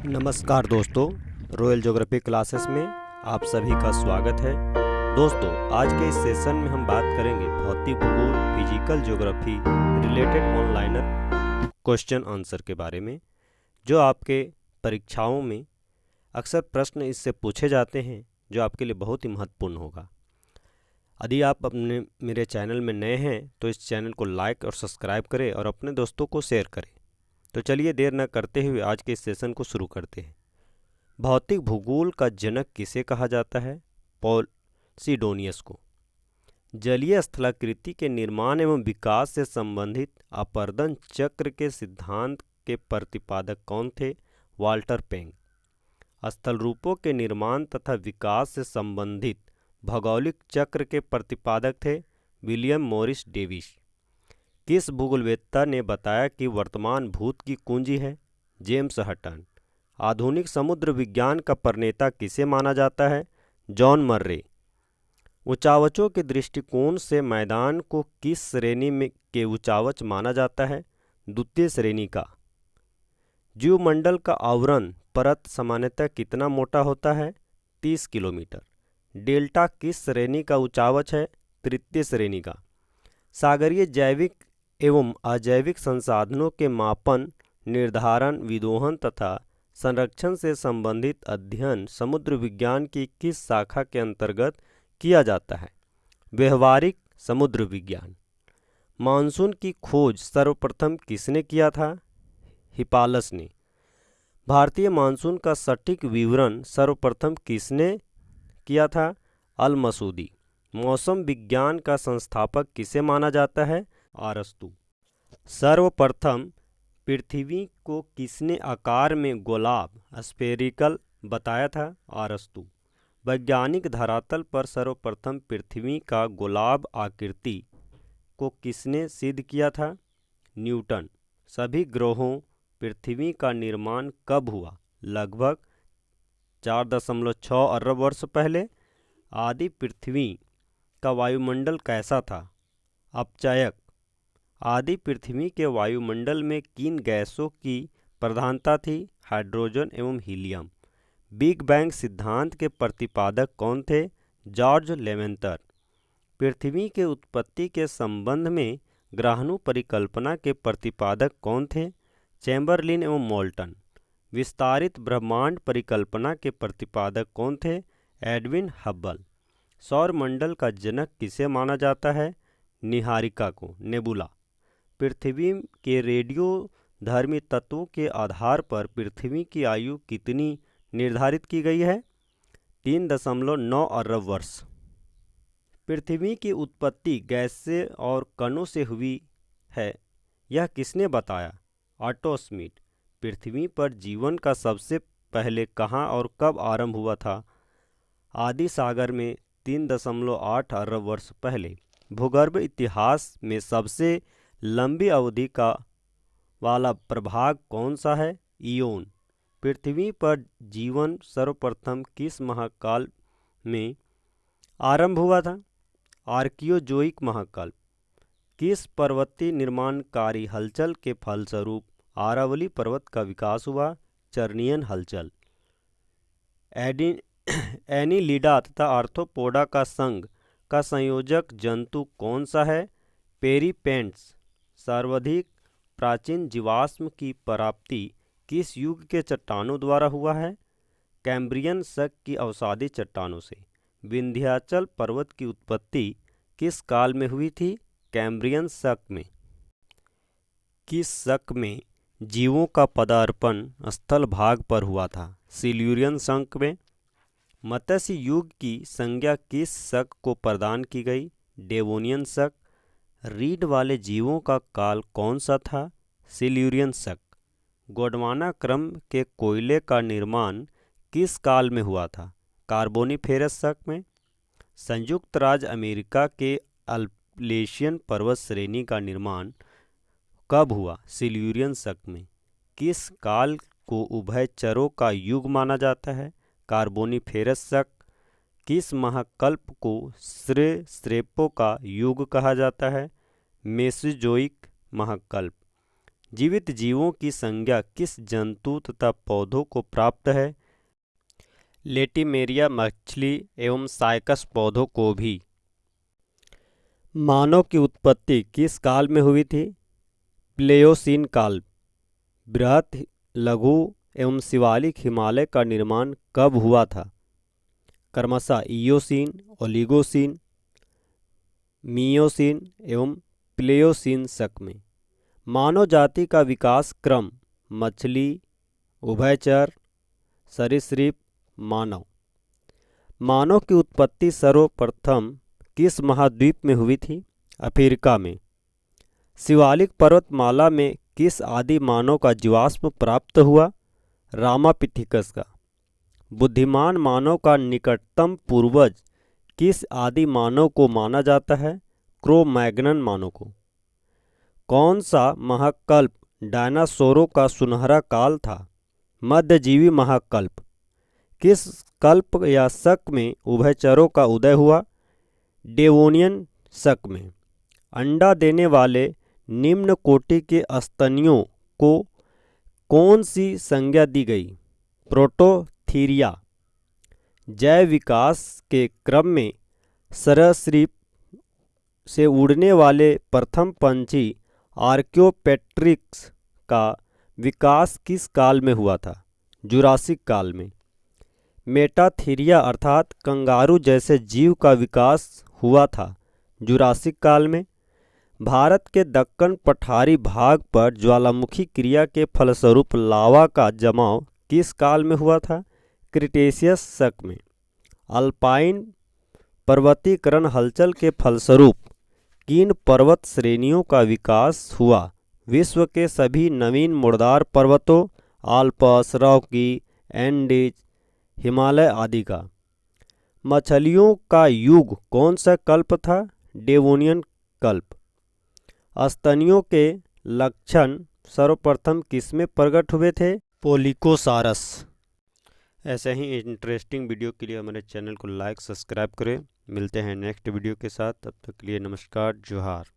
नमस्कार दोस्तों, royal geography classes में आप सभी का स्वागत है। दोस्तों, आज के इस सेशन में हम बात करेंगे भौतिक भूगोल physical geography related one-liner question answer के बारे में, जो आपके परीक्षाओं में अक्सर प्रश्न इससे पूछे जाते हैं, जो आपके लिए बहुत ही महत्वपूर्ण होगा। यदि आप अपने मेरे चैनल में नए हैं तो इस चैनल को लाइक और सब्सक्राइब करें और अपने दोस्तों को शेयर करें। तो चलिए देर न करते हुए आज के इस सेशन को शुरू करते हैं। भौतिक भूगोल का जनक किसे कहा जाता है? पॉसिडोनियस को। जलीय स्थलाकृति के निर्माण एवं विकास से संबंधित अपर्दन चक्र के सिद्धांत के प्रतिपादक कौन थे? वाल्टर पेंग। स्थल रूपों के निर्माण तथा विकास से संबंधित भौगोलिक चक्र के प्रतिपादक थे विलियम मॉरिस डेविस। किस भूगोलवेत्ता ने बताया कि वर्तमान भूत की कुंजी है? James Hutton. आधुनिक समुद्र विज्ञान का प्रणेता किसे माना जाता है? जॉन मर्रे। ऊंचावचों के दृष्टिकोण से मैदान को किस श्रेणी में के ऊंचावच माना जाता है? द्वितीय श्रेणी का। जीवमंडल का आवरण परत सामान्यतः कितना मोटा होता है? 30 किलोमीटर। डेल्टा किस श्रेणी का ऊंचावच है? तृतीय श्रेणी का। सागरीय जैविक एवं अजैविक संसाधनों के मापन, निर्धारण, विदोहन तथा संरक्षण से संबंधित अध्ययन समुद्र विज्ञान की किस शाखा के अंतर्गत किया जाता है? व्यवहारिक समुद्र विज्ञान। मानसून की खोज सर्वप्रथम किसने किया था? हिपालस ने। भारतीय मानसून का सटीक विवरण सर्वप्रथम किसने किया था? अल मसूदी। मौसम विज्ञान का संस्थापक किसे माना जाता है? अरस्तु। सर्वप्रथम पृथ्वी को किसने आकार में गोलाभ स्फेरिकल बताया था? अरस्तु। वैज्ञानिक धरातल पर सर्वप्रथम पृथ्वी का गोलाभ आकृति को किसने सिद्ध किया था? न्यूटन। सभी ग्रहों पृथ्वी का निर्माण कब हुआ? लगभग 4.6 अरब वर्ष पहले। आदि पृथ्वी का वायुमंडल कैसा था? अपचयक। आदि पृथ्वी के वायुमंडल में किन गैसों की प्रधानता थी? हाइड्रोजन एवं हीलियम। बिग बैंग सिद्धांत के प्रतिपादक कौन थे? जॉर्ज लेवेंतर। पृथ्वी के उत्पत्ति के संबंध में ग्रहाणु परिकल्पना के प्रतिपादक कौन थे? चैम्बरलिन एवं मोल्टन। विस्तारित ब्रह्मांड परिकल्पना के प्रतिपादक कौन थे? Edwin Hubble. सौरमंडल का जनक किसे माना जाता है? निहारिका को, नेबुला। पृथ्वी के रेडियो धर्मी तत्वों के आधार पर पृथ्वी की आयु कितनी निर्धारित की गई है? 3.9 अरब वर्ष। पृथ्वी की उत्पत्ति गैस से और कणों से हुई है, यह किसने बताया? Auto Smith. पृथ्वी पर जीवन का सबसे पहले कहाँ और कब आरंभ हुआ था? आदि सागर में 3.8 अरब वर्ष पहले। भूगर्भ इतिहास में सबसे लंबी अवधि का वाला प्रभाग कौन सा है? इयोन। पृथ्वी पर जीवन सर्वप्रथम किस महाकाल में आरंभ हुआ था? आर्कियोजोइक महाकाल। किस पर्वतीय निर्माणकारी हलचल के फलस्वरूप आरावली पर्वत का विकास हुआ? चर्नियन हलचल। एनीलिडा तथा आर्थ्रोपोडा का संघ का संयोजक जंतु कौन सा है? पेरीपेंट्स। सर्वाधिक प्राचीन जीवाश्म की प्राप्ति किस युग के चट्टानों द्वारा हुआ है? कैम्ब्रियन शक की अवसादी चट्टानों से। विंध्याचल पर्वत की उत्पत्ति किस काल में हुई थी? कैम्ब्रियन शक में। किस शक में जीवों का पदार्पण स्थल भाग पर हुआ था? सिल्यूरियन शक में। मत्स्य युग की संज्ञा किस शक को प्रदान की गई? डेवोनियन शक। रीढ़ वाले जीवों का काल कौन सा था? सिल्यूरियन शक। गोंडवाना क्रम के कोयले का निर्माण किस काल में हुआ था? कार्बोनिफेरस शक में। संयुक्त राज्य अमेरिका के अल्पेशियन पर्वत श्रेणी का निर्माण कब हुआ? सिल्यूरियन शक में। किस काल को उभयचरों का युग माना जाता है? कार्बोनिफेरस शक। किस महाकल्प को श्रेष्ठों का युग कहा जाता है? मेसोजोइक महाकल्प। जीवित जीवों की संज्ञा किस जंतु तथा पौधों को प्राप्त है? लेटिमेरिया मछली एवं साइकस पौधों को भी। मानव की उत्पत्ति किस काल में हुई थी? प्लेयोसीन काल। बृहत, लघु एवं शिवालिक हिमालय का निर्माण कब हुआ था? क्रमशः इयोसीन, ओलिगोसीन, मियोसीन एवं प्लेयोसीन शक में। मानव जाति का विकास क्रम: मछली, उभयचर, सरीसृप, मानव। मानव की उत्पत्ति सर्वप्रथम किस महाद्वीप में हुई थी? अफ्रीका में। शिवालिक पर्वतमाला में किस आदि मानव का जीवाश्म प्राप्त हुआ? रामापिथिकस का। बुद्धिमान मानव का निकटतम पूर्वज किस आदि मानव को माना जाता है? क्रो-मैग्नन मानव को। कौन सा महाकल्प डायनासोरों का सुनहरा काल था? मध्यजीवी महाकल्प। किस कल्प या शक में उभयचरों का उदय हुआ? डेवोनियन शक में। अंडा देने वाले निम्न कोटि के स्तनियों को कौन सी संज्ञा दी गई? प्रोटोथीरिया। जैव विकास के क्रम में सरीसृप से उड़ने वाले प्रथम पंछी आर्क्योपेट्रिक्स का विकास किस काल में हुआ था? जुरासिक काल में। मेटाथीरिया अर्थात कंगारू जैसे जीव का विकास हुआ था जुरासिक काल में। भारत के दक्कन पठारी भाग पर ज्वालामुखी क्रिया के फलस्वरूप लावा का जमाव किस काल में हुआ था? क्रिटेशियस शक में। अल्पाइन पर्वतीकरण हलचल के फलस्वरूप किन पर्वत श्रेणियों का विकास हुआ? विश्व के सभी नवीन मुर्दार पर्वतों, आल्पस, रॉकी, एंडीज, हिमालय आदि का। मछलियों का युग कौन सा कल्प था? डेवोनियन कल्प। स्तनियों के लक्षण सर्वप्रथम किसमें प्रकट हुए थे? पोलिकोसारस। ऐसे ही इंटरेस्टिंग वीडियो के लिए हमारे चैनल को लाइक सब्सक्राइब करें। मिलते हैं नेक्स्ट वीडियो के साथ, तब तक के लिए नमस्कार, जोहार।